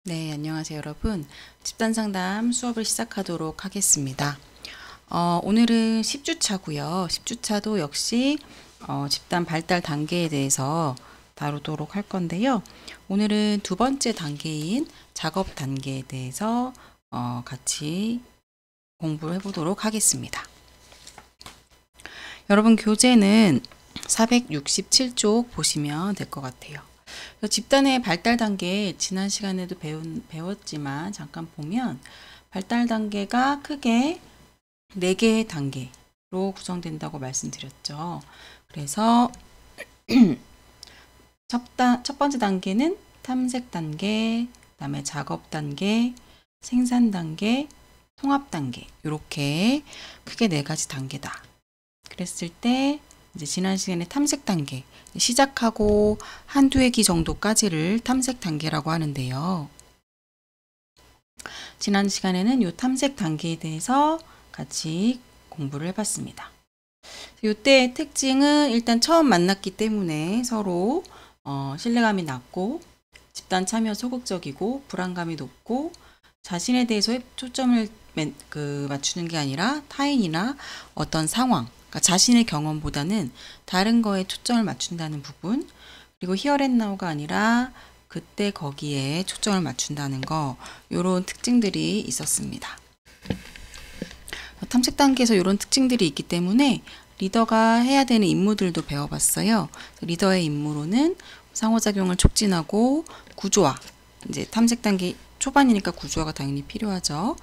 네, 안녕하세요, 여러분. 집단 상담 수업을 시작하도록 하겠습니다. 오늘은 10주차고요. 10주차도 역시 집단 발달 단계에 대해서 다루도록 할 건데요. 오늘은 두 번째 단계인 작업 단계에 대해서 같이 공부를 해보도록 하겠습니다. 여러분, 교재는 467쪽 보시면 될 것 같아요. 집단의 발달 단계 지난 시간에도 배웠지만 잠깐 보면 발달 단계가 크게 4개의 단계로 구성된다고 말씀드렸죠. 그래서 첫 번째 단계는 탐색 단계, 그다음에 작업 단계, 생산 단계, 통합 단계 이렇게 크게 4가지 단계다. 그랬을 때 이제 지난 시간에 탐색 단계 시작하고 한두 회기 정도까지를 탐색 단계라고 하는데요. 지난 시간에는 이 탐색 단계에 대해서 같이 공부를 해봤습니다. 이때의 특징은 일단 처음 만났기 때문에 서로 신뢰감이 낮고 집단 참여 소극적이고 불안감이 높고 자신에 대해서 초점을 맞추는 게 아니라 타인이나 어떤 상황, 그러니까 자신의 경험보다는 다른 거에 초점을 맞춘다는 부분, 그리고 here and now가 아니라 그때 거기에 초점을 맞춘다는 거, 이런 특징들이 있었습니다. 탐색 단계에서 이런 특징들이 있기 때문에 리더가 해야 되는 임무들도 배워봤어요. 리더의 임무로는 상호작용을 촉진하고 구조화, 이제 탐색 단계 초반이니까 구조화가 당연히 필요하죠.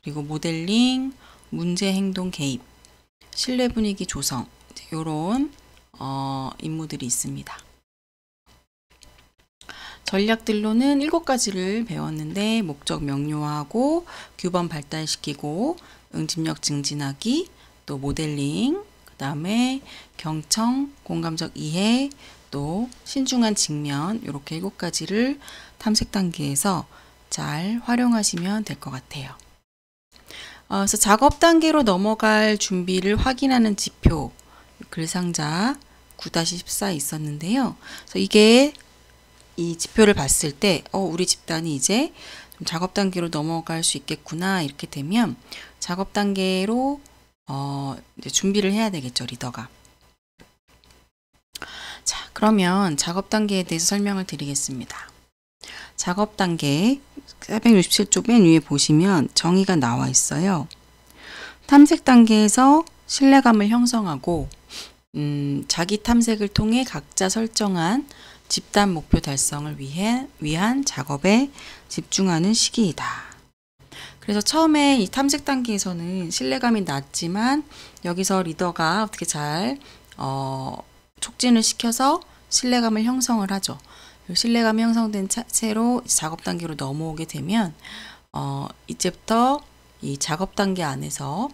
그리고 모델링, 문제 행동 개입, 신뢰 분위기 조성, 이런 임무들이 있습니다. 전략들로는 7가지를 배웠는데 목적 명료화하고 규범 발달시키고 응집력 증진하기, 또 모델링, 그 다음에 경청, 공감적 이해, 또 신중한 직면, 이렇게 7가지를 탐색 단계에서 잘 활용하시면 될 것 같아요. 그래서 작업 단계로 넘어갈 준비를 확인하는 지표, 글상자 9-14 있었는데요. 그래서 이게 이 지표를 봤을 때 우리 집단이 이제 좀 작업 단계로 넘어갈 수 있겠구나 이렇게 되면 작업 단계로 이제 준비를 해야 되겠죠, 리더가. 자, 그러면 작업 단계에 대해서 설명을 드리겠습니다. 작업 단계 467쪽 맨 위에 보시면 정의가 나와 있어요. 탐색 단계에서 신뢰감을 형성하고 자기 탐색을 통해 각자 설정한 집단 목표 달성을 위한 작업에 집중하는 시기이다. 그래서 처음에 이 탐색 단계에서는 신뢰감이 낮지만 여기서 리더가 어떻게 잘 촉진을 시켜서 신뢰감을 형성을 하죠. 신뢰감이 형성된 채로 작업 단계로 넘어오게 되면 이제부터 이 작업 단계 안에서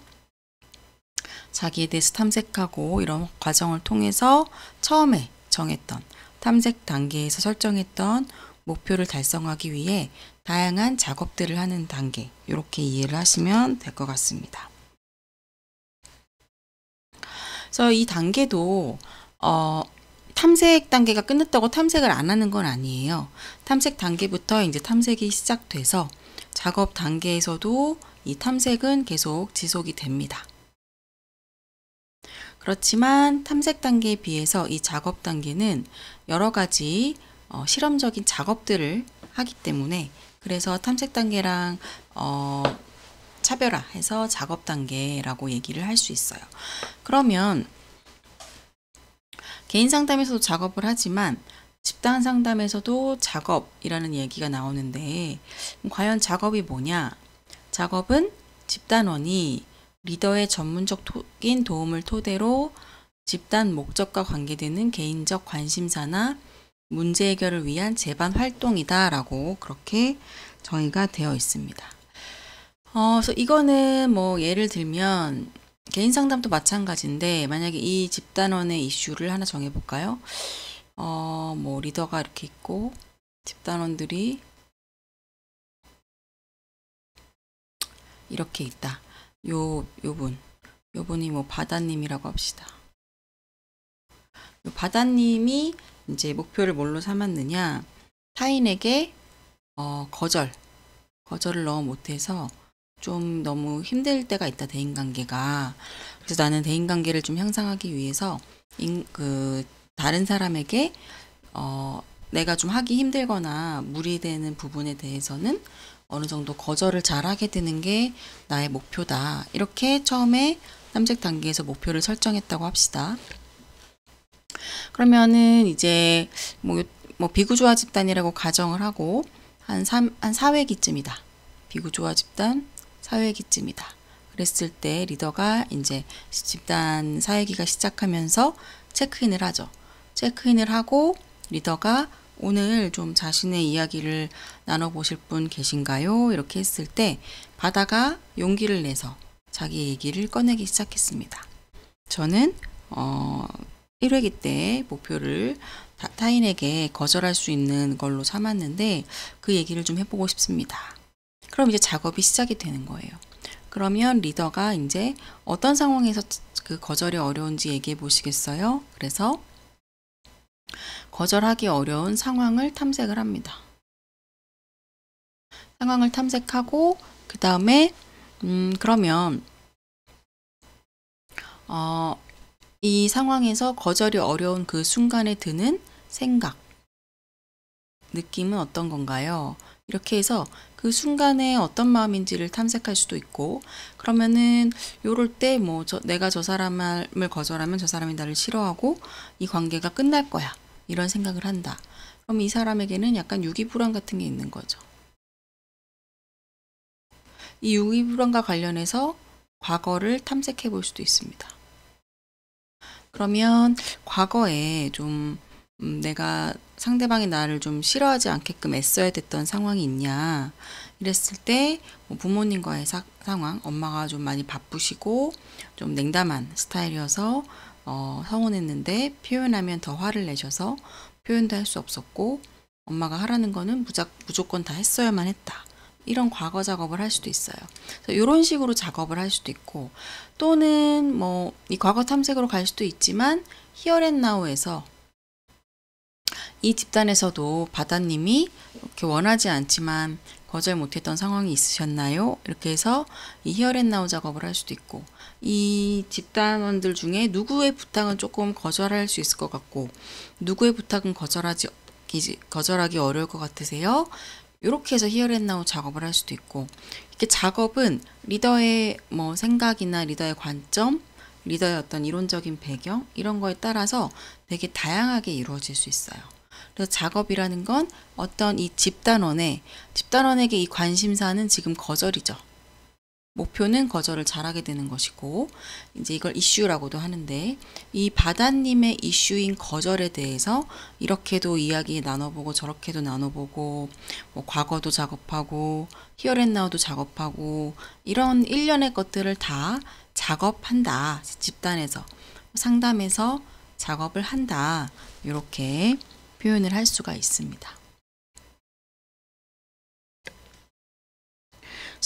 자기에 대해서 탐색하고 이런 과정을 통해서 처음에 정했던 탐색 단계에서 설정했던 목표를 달성하기 위해 다양한 작업들을 하는 단계, 이렇게 이해를 하시면 될 것 같습니다. 그래서 이 단계도 탐색 단계가 끝났다고 탐색을 안 하는 건 아니에요. 탐색 단계부터 이제 탐색이 시작돼서 작업 단계에서도 이 탐색은 계속 지속이 됩니다. 그렇지만 탐색 단계에 비해서 이 작업 단계는 여러 가지 실험적인 작업들을 하기 때문에 그래서 탐색 단계랑 차별화해서 작업 단계라고 얘기를 할 수 있어요. 그러면 개인 상담에서도 작업을 하지만 집단 상담에서도 작업이라는 얘기가 나오는데 과연 작업이 뭐냐? 작업은 집단원이 리더의 전문적인 도움을 토대로 집단 목적과 관계되는 개인적 관심사나 문제 해결을 위한 제반 활동이다 라고 그렇게 정의가 되어 있습니다. 그래서 이거는 뭐 예를 들면 개인 상담도 마찬가지인데 만약에 이 집단원의 이슈를 하나 정해볼까요? 뭐 리더가 이렇게 있고 집단원들이 이렇게 있다. 요분이 뭐 바다님이라고 합시다. 요 바다님이 이제 목표를 뭘로 삼았느냐? 타인에게 거절을 너무 못해서 좀 너무 힘들 때가 있다, 대인관계가. 그래서 나는 대인관계를 좀 향상하기 위해서 다른 사람에게 내가 좀 하기 힘들거나 무리되는 부분에 대해서는 어느 정도 거절을 잘하게 되는 게 나의 목표다. 이렇게 처음에 탐색 단계에서 목표를 설정했다고 합시다. 그러면은 이제 뭐 비구조화 집단이라고 가정을 하고 한 4회기쯤이다. 비구조화 집단 4회기쯤이다. 그랬을 때 리더가 이제 집단 4회기가 시작하면서 체크인을 하죠. 체크인을 하고 리더가 오늘 좀 자신의 이야기를 나눠보실 분 계신가요? 이렇게 했을 때 바다가 용기를 내서 자기 얘기를 꺼내기 시작했습니다. 저는 1회기 때 목표를 타인에게 거절할 수 있는 걸로 삼았는데 그 얘기를 좀 해보고 싶습니다. 그럼 이제 작업이 시작이 되는 거예요. 그러면 리더가 이제 어떤 상황에서 그 거절이 어려운지 얘기해 보시겠어요? 그래서 거절하기 어려운 상황을 탐색을 합니다. 상황을 탐색하고 그 다음에 그러면 이 상황에서 거절이 어려운 그 순간에 드는 생각, 느낌은 어떤 건가요? 이렇게 해서 그 순간에 어떤 마음인지를 탐색할 수도 있고, 그러면은 요럴 때 내가 저 사람을 거절하면 저 사람이 나를 싫어하고 이 관계가 끝날 거야. 이런 생각을 한다. 그럼 이 사람에게는 약간 유기불안 같은 게 있는 거죠. 이 유기불안과 관련해서 과거를 탐색해 볼 수도 있습니다. 그러면 과거에 좀 내가 상대방이 나를 좀 싫어하지 않게끔 애써야 됐던 상황이 있냐 이랬을 때 부모님과의 상황, 엄마가 좀 많이 바쁘시고 좀 냉담한 스타일이어서 서운했는데 표현하면 더 화를 내셔서 표현도 할 수 없었고 엄마가 하라는 거는 무조건 다 했어야만 했다. 이런 과거 작업을 할 수도 있어요. 이런 식으로 작업을 할 수도 있고, 또는 이 과거 탐색으로 갈 수도 있지만 Here and Now에서 이 집단에서도 바다님이 이렇게 원하지 않지만 거절 못했던 상황이 있으셨나요? 이렇게 해서 이 Here and Now 작업을 할 수도 있고, 이 집단원들 중에 누구의 부탁은 조금 거절할 수 있을 것 같고 누구의 부탁은 거절하기 어려울 것 같으세요? 이렇게 해서 Here and Now 작업을 할 수도 있고, 이렇게 작업은 리더의 생각이나 리더의 관점, 리더의 어떤 이론적인 배경 이런 거에 따라서 되게 다양하게 이루어질 수 있어요. 그래서 작업이라는 건 어떤 이 집단원에게 이 관심사는 지금 거절이죠. 목표는 거절을 잘하게 되는 것이고, 이제 이걸 이슈라고도 하는데, 이 바다님의 이슈인 거절에 대해서 이렇게도 이야기 나눠보고 저렇게도 나눠보고 과거도 작업하고 Here and Now도 작업하고 이런 일련의 것들을 다 작업한다. 집단에서 상담해서 작업을 한다. 이렇게 표현을 할 수가 있습니다.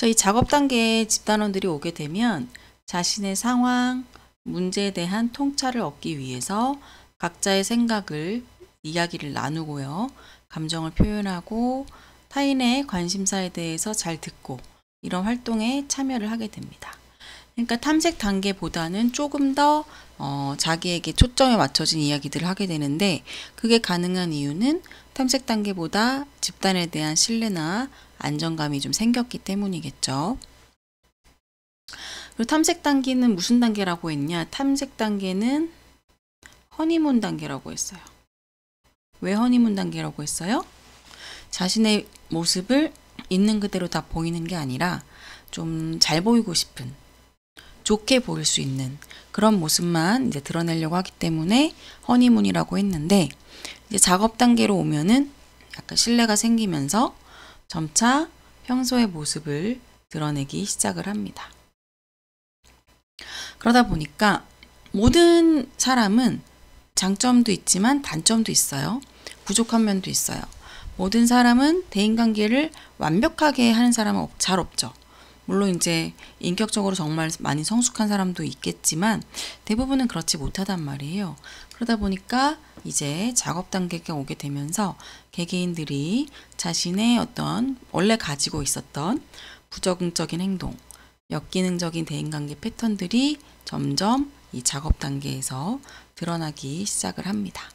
이 작업 단계에 집단원들이 오게 되면 자신의 상황, 문제에 대한 통찰을 얻기 위해서 각자의 생각을, 이야기를 나누고요. 감정을 표현하고 타인의 관심사에 대해서 잘 듣고 이런 활동에 참여를 하게 됩니다. 그러니까 탐색 단계보다는 조금 더 자기에게 초점에 맞춰진 이야기들을 하게 되는데, 그게 가능한 이유는 탐색 단계보다 집단에 대한 신뢰나 안정감이 좀 생겼기 때문이겠죠. 그리고 탐색 단계는 무슨 단계라고 했냐? 탐색 단계는 허니문 단계라고 했어요. 왜 허니문 단계라고 했어요? 자신의 모습을 있는 그대로 다 보이는 게 아니라 좀 잘 보이고 싶은, 좋게 보일 수 있는 그런 모습만 이제 드러내려고 하기 때문에 허니문이라고 했는데, 이제 작업 단계로 오면은 약간 신뢰가 생기면서 점차 평소의 모습을 드러내기 시작을 합니다. 그러다 보니까 모든 사람은 장점도 있지만 단점도 있어요. 부족한 면도 있어요. 모든 사람은 대인관계를 완벽하게 하는 사람은 잘 없죠. 물론 이제 인격적으로 정말 많이 성숙한 사람도 있겠지만 대부분은 그렇지 못하단 말이에요. 그러다 보니까 이제 작업 단계가 오게 되면서 개개인들이 자신의 어떤 원래 가지고 있었던 부적응적인 행동, 역기능적인 대인관계 패턴들이 점점 이 작업 단계에서 드러나기 시작을 합니다.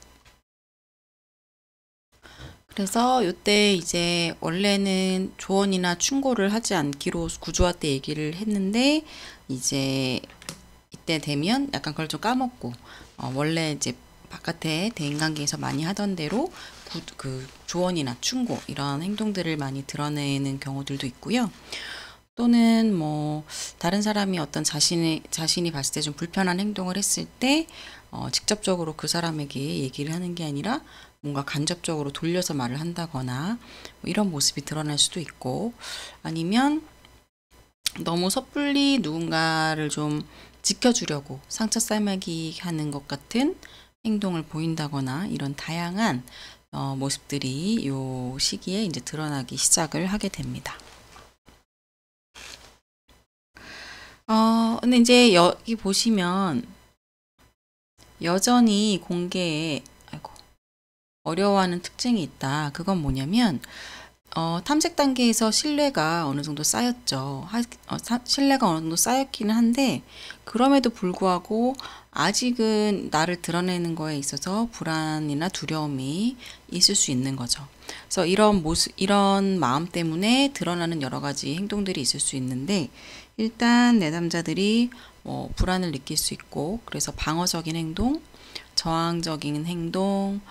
그래서 이때 이제 원래는 조언이나 충고를 하지 않기로 구조화 때 얘기를 했는데 이제 이때 되면 약간 그걸 좀 까먹고 원래 이제 바깥에 대인관계에서 많이 하던 대로 그 조언이나 충고 이런 행동들을 많이 드러내는 경우들도 있고요. 또는 뭐 다른 사람이 어떤 자신이 봤을 때 좀 불편한 행동을 했을 때 직접적으로 그 사람에게 얘기를 하는 게 아니라 뭔가 간접적으로 돌려서 말을 한다거나 뭐 이런 모습이 드러날 수도 있고, 아니면 너무 섣불리 누군가를 좀 지켜주려고 상처 삶아기 하는 것 같은 행동을 보인다거나 이런 다양한 모습들이 이 시기에 이제 드러나기 시작을 하게 됩니다. 근데 이제 여기 보시면 여전히 공개에 어려워하는 특징이 있다. 그건 뭐냐면 탐색 단계에서 신뢰가 어느 정도 쌓였죠. 신뢰가 어느 정도 쌓였기는 한데 그럼에도 불구하고 아직은 나를 드러내는 거에 있어서 불안이나 두려움이 있을 수 있는 거죠. 그래서 이런 마음 때문에 드러나는 여러 가지 행동들이 있을 수 있는데, 일단 내담자들이 불안을 느낄 수 있고, 그래서 방어적인 행동, 저항적인 행동,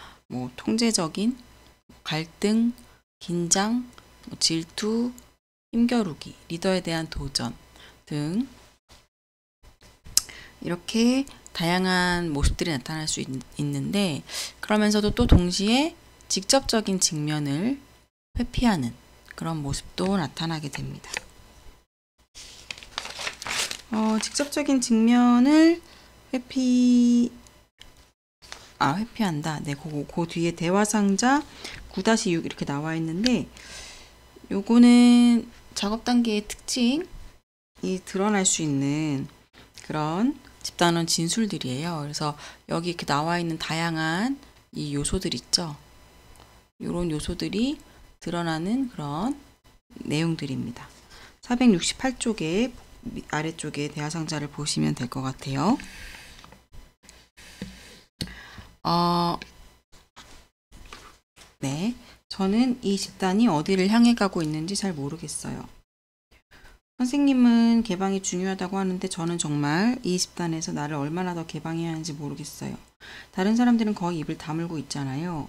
통제적인 갈등, 긴장, 질투, 힘겨루기, 리더에 대한 도전 등 이렇게 다양한 모습들이 나타날 수 있는데, 그러면서도 또 동시에 직접적인 직면을 회피하는 그런 모습도 나타나게 됩니다. 직접적인 직면을 회피한다. 네, 그 뒤에 대화상자 9-6 이렇게 나와 있는데, 요거는 작업 단계의 특징이 드러날 수 있는 그런 집단원 진술들이에요. 그래서 여기 이렇게 나와 있는 다양한 이 요소들 있죠. 요런 요소들이 드러나는 그런 내용들입니다. 468쪽에 아래쪽에 대화상자를 보시면 될 것 같아요. 네, 저는 이 집단이 어디를 향해 가고 있는지 잘 모르겠어요. 선생님은 개방이 중요하다고 하는데 저는 정말 이 집단에서 나를 얼마나 더 개방해야 하는지 모르겠어요. 다른 사람들은 거의 입을 다물고 있잖아요.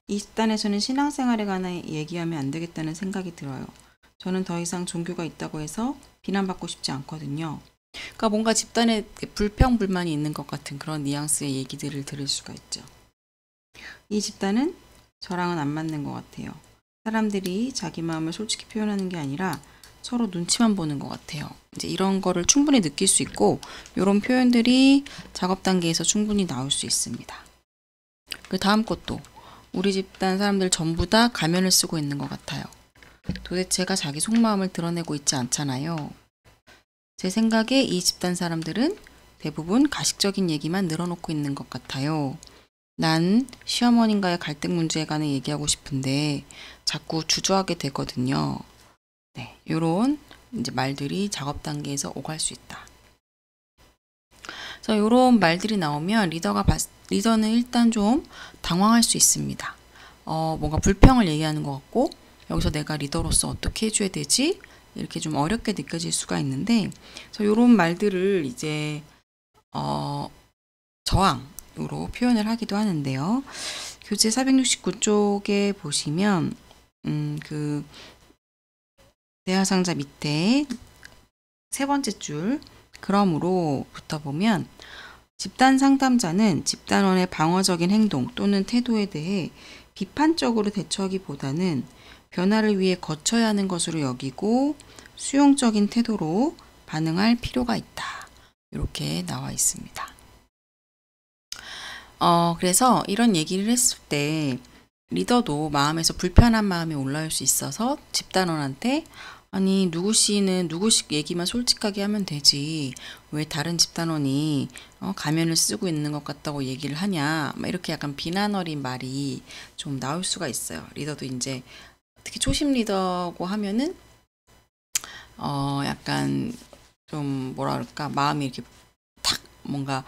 이 집단에서는 신앙생활에 관해 얘기하면 안 되겠다는 생각이 들어요. 저는 더 이상 종교가 있다고 해서 비난받고 싶지 않거든요. 그러니까 뭔가 집단에 불평불만이 있는 것 같은 그런 뉘앙스의 얘기들을 들을 수가 있죠. 이 집단은 저랑은 안 맞는 것 같아요. 사람들이 자기 마음을 솔직히 표현하는 게 아니라 서로 눈치만 보는 것 같아요. 이제 이런 거를 충분히 느낄 수 있고, 이런 표현들이 작업 단계에서 충분히 나올 수 있습니다. 그 다음 것도 우리 집단 사람들 전부 다 가면을 쓰고 있는 것 같아요. 도대체가 자기 속마음을 드러내고 있지 않잖아요. 제 생각에 이 집단 사람들은 대부분 가식적인 얘기만 늘어놓고 있는 것 같아요. 난 시어머님과의 갈등 문제에 관해 얘기하고 싶은데 자꾸 주저하게 되거든요. 네, 요런 이제 말들이 작업 단계에서 오갈 수 있다. 그래서 요런 말들이 나오면 리더는 일단 좀 당황할 수 있습니다. 뭔가 불평을 얘기하는 것 같고, 여기서 내가 리더로서 어떻게 해줘야 되지? 이렇게 좀 어렵게 느껴질 수가 있는데, 그래서 요런 말들을 이제 저항으로 표현을 하기도 하는데요. 교재 469쪽에 보시면 그 대화상자 밑에 세 번째 줄 그럼으로부터 보면, 집단 상담자는 집단원의 방어적인 행동 또는 태도에 대해 비판적으로 대처하기보다는 변화를 위해 거쳐야 하는 것으로 여기고 수용적인 태도로 반응할 필요가 있다. 이렇게 나와 있습니다. 그래서 이런 얘기를 했을 때 리더도 마음에서 불편한 마음이 올라올 수 있어서 집단원한테 아니, 누구 씨는 누구씨 얘기만 솔직하게 하면 되지. 왜 다른 집단원이 가면을 쓰고 있는 것 같다고 얘기를 하냐. 막 이렇게 약간 비난 어린 말이 좀 나올 수가 있어요. 리더도 이제 특히 초심 리더고 하면은 약간 좀 뭐라 그럴까 마음이 이렇게 탁 뭔가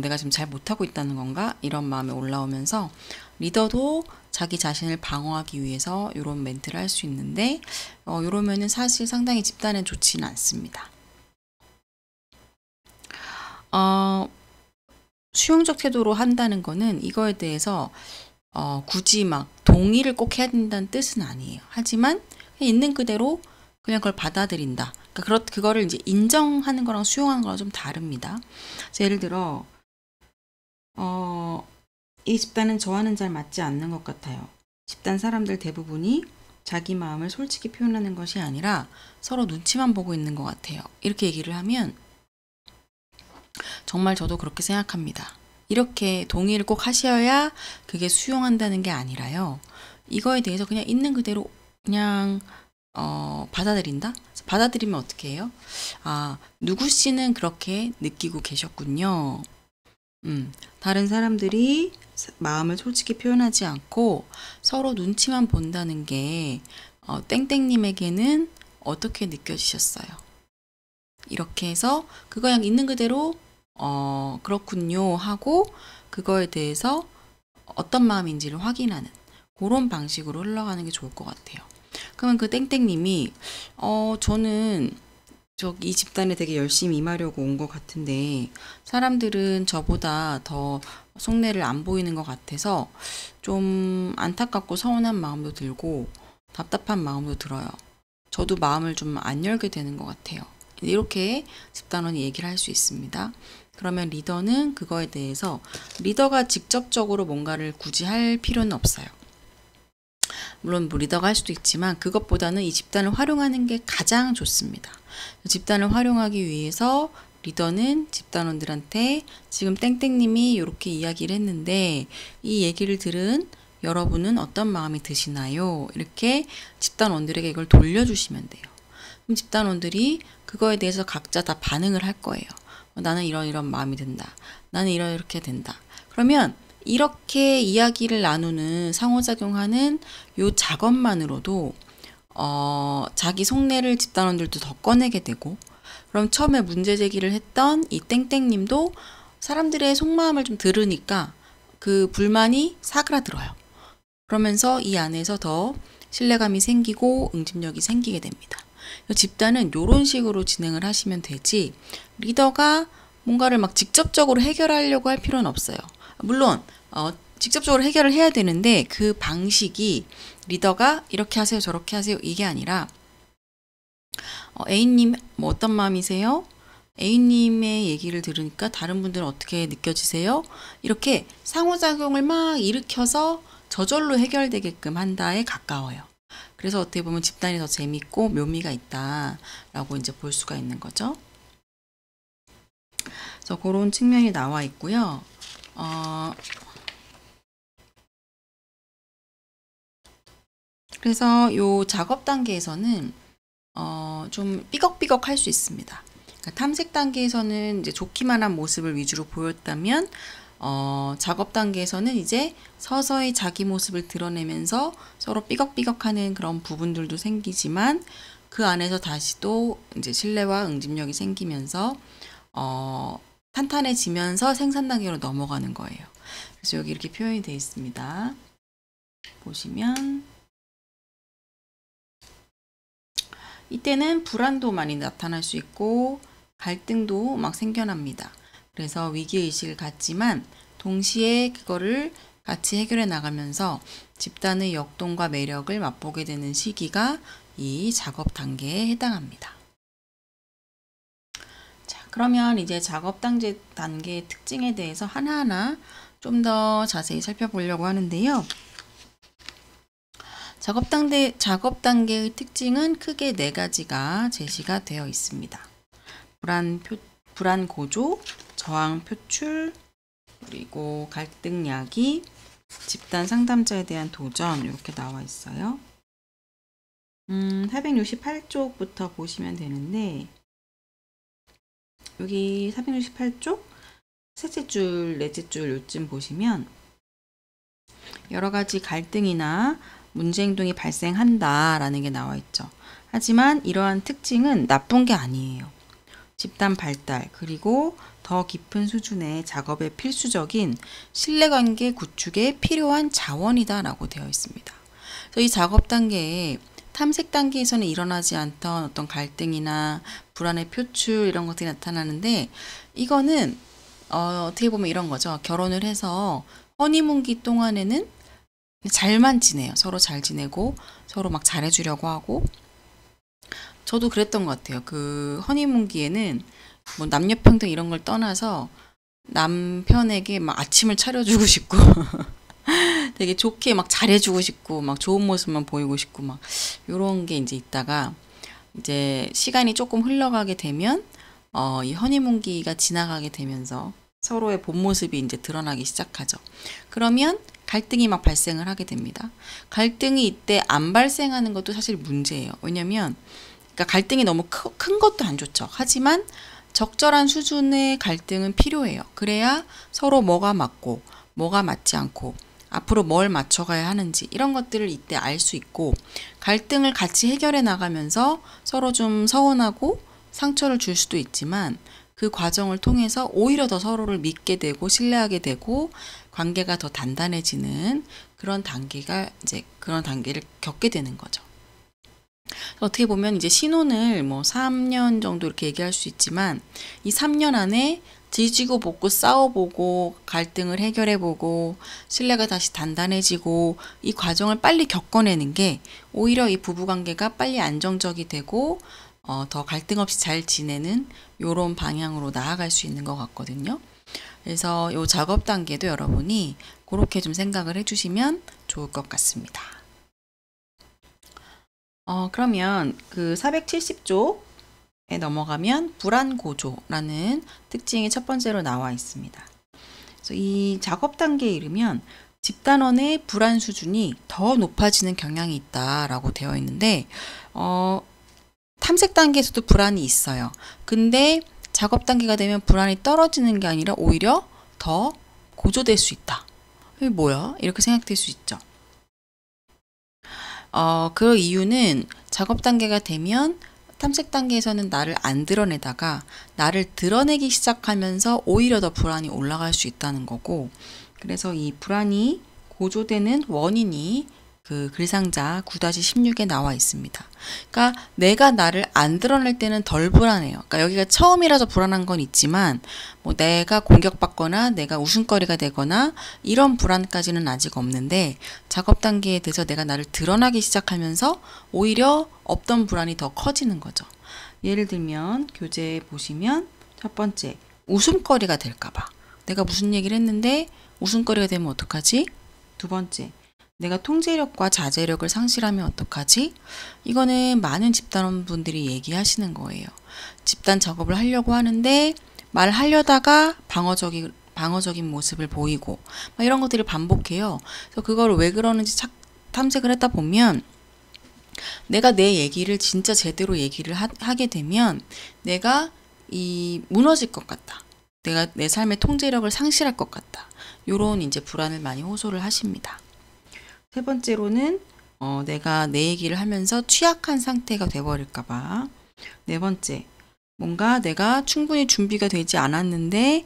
내가 지금 잘 못하고 있다는 건가? 이런 마음이 올라오면서 리더도 자기 자신을 방어하기 위해서 이런 멘트를 할 수 있는데 이러면은 사실 상당히 집단에 좋지는 않습니다. 어, 수용적 태도로 한다는 거는 이거에 대해서 굳이 막 동의를 꼭 해야 된다는 뜻은 아니에요. 하지만 그냥 있는 그대로 그냥 그걸 받아들인다. 그러니까 그거를 이제 인정하는 거랑 수용하는 거랑 좀 다릅니다. 예를 들어 이 집단은 저와는 잘 맞지 않는 것 같아요. 집단 사람들 대부분이 자기 마음을 솔직히 표현하는 것이 아니라 서로 눈치만 보고 있는 것 같아요. 이렇게 얘기를 하면 정말 저도 그렇게 생각합니다. 이렇게 동의를 꼭 하셔야 그게 수용한다는 게 아니라요. 이거에 대해서 그냥 있는 그대로 그냥 받아들인다? 받아들이면 어떻게 해요? 아, 누구 씨는 그렇게 느끼고 계셨군요. 다른 사람들이 마음을 솔직히 표현하지 않고 서로 눈치만 본다는 게 땡땡님에게는 어떻게 느껴지셨어요? 이렇게 해서 그거 그냥 있는 그대로 그렇군요 하고 그거에 대해서 어떤 마음인지를 확인하는 그런 방식으로 흘러가는 게 좋을 것 같아요. 그러면 그 땡땡님이 저는 이 집단에 되게 열심히 임하려고 온 것 같은데 사람들은 저보다 더 속내를 안 보이는 것 같아서 좀 안타깝고 서운한 마음도 들고 답답한 마음도 들어요. 저도 마음을 좀 안 열게 되는 것 같아요. 이렇게 집단원이 얘기를 할 수 있습니다. 그러면 리더는 그거에 대해서 리더가 직접적으로 뭔가를 굳이 할 필요는 없어요. 물론 뭐 리더가 할 수도 있지만 그것보다는 이 집단을 활용하는 게 가장 좋습니다. 집단을 활용하기 위해서 리더는 집단원들한테 지금 땡땡님이 이렇게 이야기를 했는데 이 얘기를 들은 여러분은 어떤 마음이 드시나요? 이렇게 집단원들에게 이걸 돌려주시면 돼요. 그럼 집단원들이 그거에 대해서 각자 다 반응을 할 거예요. 나는 이런 마음이 든다. 나는 이렇게 된다. 그러면 이렇게 이야기를 나누는 상호작용하는 요 작업만으로도 자기 속내를 집단원들도 더 꺼내게 되고 그럼 처음에 문제 제기를 했던 이 땡땡님도 사람들의 속마음을 좀 들으니까 그 불만이 사그라들어요. 그러면서 이 안에서 더 신뢰감이 생기고 응집력이 생기게 됩니다. 집단은 이런 식으로 진행을 하시면 되지 리더가 뭔가를 막 직접적으로 해결하려고 할 필요는 없어요. 물론 직접적으로 해결을 해야 되는데 그 방식이 리더가 이렇게 하세요 저렇게 하세요 이게 아니라 A님 뭐 어떤 마음이세요? A님의 얘기를 들으니까 다른 분들은 어떻게 느껴지세요? 이렇게 상호작용을 막 일으켜서 저절로 해결되게끔 한다에 가까워요. 그래서 어떻게 보면 집단이 더 재밌고 묘미가 있다라고 이제 볼 수가 있는 거죠. 그래서 그런 측면이 나와 있고요. 그래서 요 작업 단계에서는 좀 삐걱삐걱 할 수 있습니다. 그러니까 탐색 단계에서는 이제 좋기만 한 모습을 위주로 보였다면 작업 단계에서는 이제 서서히 자기 모습을 드러내면서 서로 삐걱삐걱하는 그런 부분들도 생기지만 그 안에서 다시 또 이제 신뢰와 응집력이 생기면서 탄탄해지면서 생산 단계로 넘어가는 거예요. 그래서 여기 이렇게 표현이 되어 있습니다. 보시면 이때는 불안도 많이 나타날 수 있고 갈등도 막 생겨납니다. 그래서 위기의식을 갖지만 동시에 그거를 같이 해결해 나가면서 집단의 역동과 매력을 맛보게 되는 시기가 이 작업 단계에 해당합니다. 자, 그러면 이제 작업 단계의 특징에 대해서 하나하나 좀 더 자세히 살펴보려고 하는데요. 작업 단계의 특징은 크게 4가지가 제시가 되어 있습니다. 불안 고조, 저항 표출, 그리고 갈등 야기, 집단 상담자에 대한 도전 이렇게 나와 있어요. 468쪽부터 보시면 되는데, 여기 468쪽 셋째 줄, 넷째 줄 요쯤 보시면 여러 가지 갈등이나 문제 행동이 발생한다라는 게 나와 있죠. 하지만 이러한 특징은 나쁜 게 아니에요. 집단 발달, 그리고 더 깊은 수준의 작업에 필수적인 신뢰관계 구축에 필요한 자원이다라고 되어 있습니다. 그래서 이 작업 단계에 탐색 단계에서는 일어나지 않던 어떤 갈등이나 불안의 표출 이런 것들이 나타나는데, 이거는 어떻게 보면 이런 거죠. 결혼을 해서 허니문기 동안에는 잘만 지내요. 서로 잘 지내고 서로 막 잘해주려고 하고. 저도 그랬던 것 같아요. 그 허니문기에는 뭐 남녀평등 이런 걸 떠나서 남편에게 막 아침을 차려주고 싶고 되게 좋게 막 잘해주고 싶고 막 좋은 모습만 보이고 싶고 막 요런 게 이제 있다가, 이제 시간이 조금 흘러가게 되면 이 허니문기가 지나가게 되면서 서로의 본 모습이 이제 드러나기 시작하죠. 그러면 갈등이 막 발생을 하게 됩니다. 갈등이 이때 안 발생하는 것도 사실 문제예요. 왜냐면 그러니까 갈등이 너무 큰 것도 안 좋죠. 하지만 적절한 수준의 갈등은 필요해요. 그래야 서로 뭐가 맞고 뭐가 맞지 않고 앞으로 뭘 맞춰가야 하는지 이런 것들을 이때 알 수 있고, 갈등을 같이 해결해 나가면서 서로 좀 서운하고 상처를 줄 수도 있지만 그 과정을 통해서 오히려 더 서로를 믿게 되고 신뢰하게 되고 관계가 더 단단해지는 그런 단계를 겪게 되는 거죠. 어떻게 보면 이제 신혼을 뭐 3년 정도 이렇게 얘기할 수 있지만, 이 3년 안에 뒤지고 볶고 싸워보고 갈등을 해결해보고 신뢰가 다시 단단해지고 이 과정을 빨리 겪어내는 게 오히려 이 부부관계가 빨리 안정적이 되고 더 갈등 없이 잘 지내는 요런 방향으로 나아갈 수 있는 것 같거든요. 그래서 요 작업 단계도 여러분이 그렇게 좀 생각을 해주시면 좋을 것 같습니다. 그러면 그 470쪽에 넘어가면 불안고조라는 특징이 첫 번째로 나와 있습니다. 그래서 이 작업 단계에 이르면 집단원의 불안 수준이 더 높아지는 경향이 있다라고 되어 있는데, 탐색 단계에서도 불안이 있어요. 근데 작업 단계가 되면 불안이 떨어지는 게 아니라 오히려 더 고조될 수 있다. 이게 뭐야? 이렇게 생각될 수 있죠. 그 이유는 작업 단계가 되면 탐색 단계에서는 나를 안 드러내다가 나를 드러내기 시작하면서 오히려 더 불안이 올라갈 수 있다는 거고, 그래서 이 불안이 고조되는 원인이 그 글상자 9-16에 나와 있습니다. 그러니까 내가 나를 안 드러낼 때는 덜 불안해요. 그러니까 여기가 처음이라서 불안한 건 있지만 뭐 내가 공격받거나 내가 웃음거리가 되거나 이런 불안까지는 아직 없는데, 작업 단계에 대해서 내가 나를 드러나기 시작하면서 오히려 없던 불안이 더 커지는 거죠. 예를 들면 교재 보시면 첫 번째, 웃음거리가 될까봐. 내가 무슨 얘기를 했는데 웃음거리가 되면 어떡하지? 두 번째, 내가 통제력과 자제력을 상실하면 어떡하지? 이거는 많은 집단원분들이 얘기하시는 거예요. 집단 작업을 하려고 하는데 말하려다가 방어적인 모습을 보이고 막 이런 것들을 반복해요. 그래서 그걸 왜 그러는지 탐색을 했다 보면, 내가 내 얘기를 진짜 제대로 얘기를 하게 되면 내가 무너질 것 같다. 내가 내 삶의 통제력을 상실할 것 같다. 요런 이제 불안을 많이 호소를 하십니다. 세 번째로는 내가 내 얘기를 하면서 취약한 상태가 돼버릴까봐. 네 번째, 뭔가 내가 충분히 준비가 되지 않았는데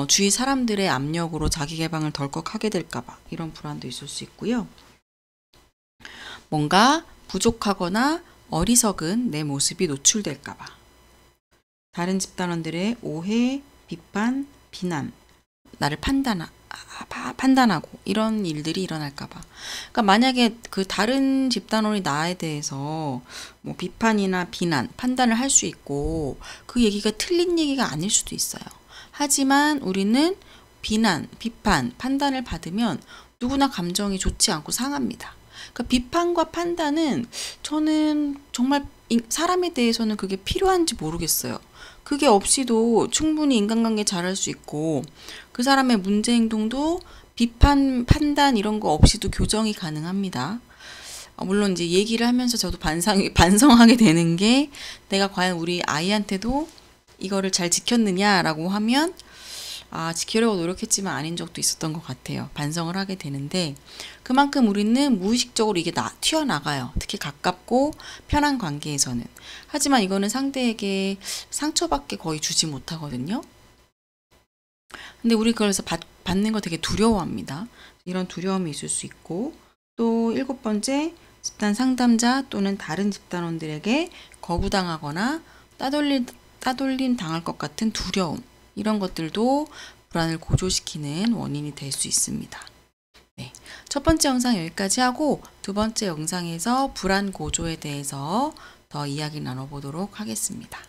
주위 사람들의 압력으로 자기 개방을 덜컥 하게 될까봐 이런 불안도 있을 수 있고요. 뭔가 부족하거나 어리석은 내 모습이 노출될까봐. 다른 집단원들의 오해, 비판, 비난, 나를 판단하고 이런 일들이 일어날까봐. 그러니까 만약에 그 다른 집단원이 나에 대해서 뭐 비판이나 비난, 판단을 할 수 있고 그 얘기가 틀린 얘기가 아닐 수도 있어요. 하지만 우리는 비난, 비판, 판단을 받으면 누구나 감정이 좋지 않고 상합니다. 그러니까 비판과 판단은 저는 정말 사람에 대해서는 그게 필요한지 모르겠어요. 그게 없이도 충분히 인간관계 잘할 수 있고 그 사람의 문제 행동도 비판, 판단 이런 거 없이도 교정이 가능합니다. 물론 이제 얘기를 하면서 저도 반성하게 되는 게 내가 과연 우리 아이한테도 이거를 잘 지켰느냐라고 하면 지키려고 노력했지만 아닌 적도 있었던 것 같아요. 반성을 하게 되는데 그만큼 우리는 무의식적으로 이게 튀어나가요. 특히 가깝고 편한 관계에서는. 하지만 이거는 상대에게 상처밖에 거의 주지 못하거든요. 근데 우리 그래서 받는 거 되게 두려워합니다. 이런 두려움이 있을 수 있고 또 7번째, 집단 상담자 또는 다른 집단원들에게 거부당하거나 따돌림 당할 것 같은 두려움, 이런 것들도 불안을 고조시키는 원인이 될 수 있습니다. 네, 첫 번째 영상 여기까지 하고 두 번째 영상에서 불안 고조에 대해서 더 이야기 나눠보도록 하겠습니다.